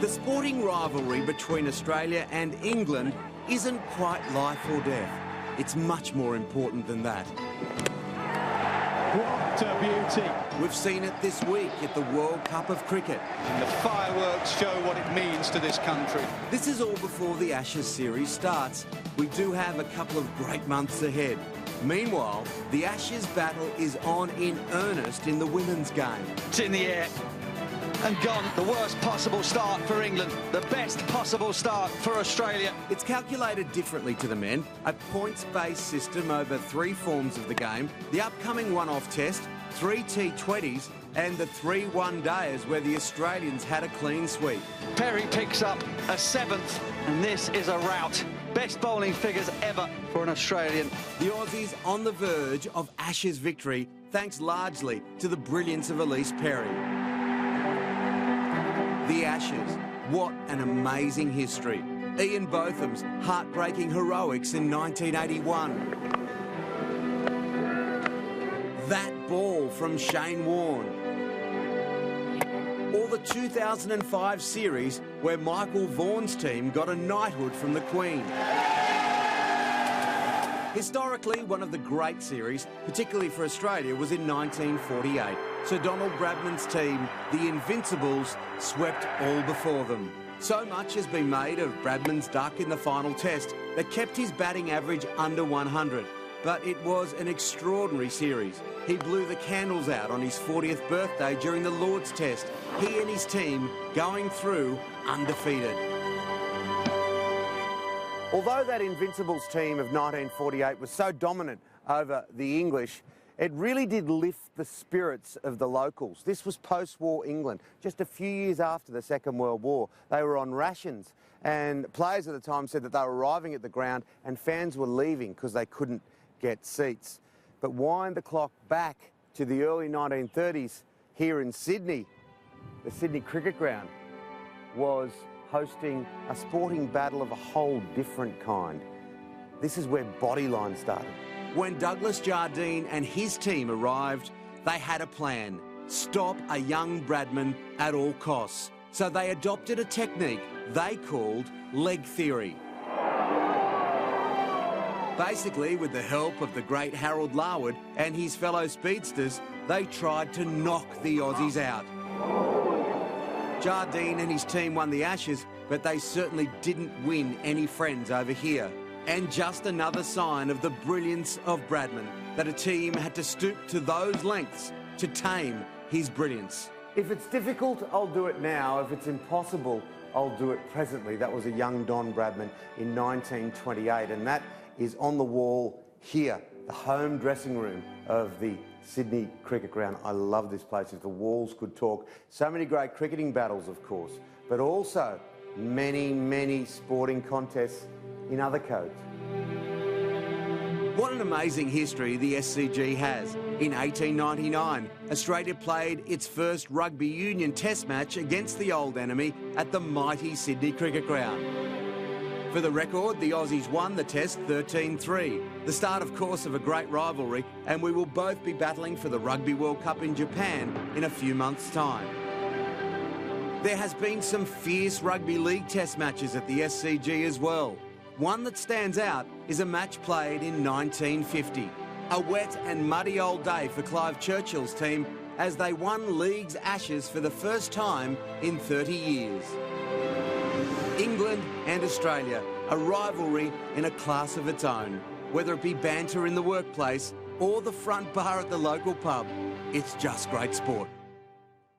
sporting rivalry between Australia and England isn't quite life or death. It's much more important than that. What a beauty. We've seen it this week at the World Cup of Cricket. And the fireworks show what it means to this country. This is all before the Ashes series starts. We do have a couple of great months ahead. Meanwhile, the Ashes battle is on in earnest in the women's game. It's in the air and gone. The worst possible start for England, the best possible start for Australia. It's calculated differently to the men, a points-based system over 3 forms of the game, the upcoming one-off test, 3 T20s and the 3 one-dayers where the Australians had a clean sweep. Perry picks up a 7th and this is a rout. Best bowling figures ever for an Australian. The Aussies on the verge of Ashes victory thanks largely to the brilliance of Elise Perry. The Ashes, what an amazing history. Ian Botham's heartbreaking heroics in 1981. That ball from Shane Warne. Or the 2005 series where Michael Vaughan's team got a knighthood from the Queen. Historically, one of the great series, particularly for Australia, was in 1948. Sir Donald Bradman's team, the Invincibles, swept all before them. So much has been made of Bradman's duck in the final test that kept his batting average under 100. But it was an extraordinary series. He blew the candles out on his 40th birthday during the Lord's Test. He and his team going through undefeated. Although that Invincibles team of 1948 was so dominant over the English, it really did lift the spirits of the locals. This was post-war England, just a few years after the Second World War. They were on rations, and players at the time said that they were arriving at the ground and fans were leaving because they couldn't get seats. But wind the clock back to the early 1930s here in Sydney. The Sydney Cricket Ground was hosting a sporting battle of a whole different kind. This is where Bodyline started. When Douglas Jardine and his team arrived, they had a plan: stop a young Bradman at all costs. So they adopted a technique they called leg theory. Basically, with the help of the great Harold Larwood and his fellow speedsters, they tried to knock the Aussies out. Jardine and his team won the Ashes, but they certainly didn't win any friends over here. And just another sign of the brilliance of Bradman, that a team had to stoop to those lengths to tame his brilliance. If it's difficult, I'll do it now. If it's impossible, I'll do it presently. That was a young Don Bradman in 1928, and that is on the wall here, the home dressing room of the Sydney Cricket Ground. I love this place. If the walls could talk. So many great cricketing battles, of course, but also many, many sporting contests in other codes. What an amazing history the SCG has. In 1899, Australia played its first rugby union test match against the old enemy at the mighty Sydney Cricket Ground. For the record, the Aussies won the test 13-3. The start, of course, of a great rivalry, and we will both be battling for the Rugby World Cup in Japan in a few months' time. There has been some fierce rugby league test matches at the SCG as well. One that stands out is a match played in 1950. A wet and muddy old day for Clive Churchill's team as they won League's Ashes for the first time in 30 years. England and Australia, a rivalry in a class of its own. Whether it be banter in the workplace or the front bar at the local pub, it's just great sport.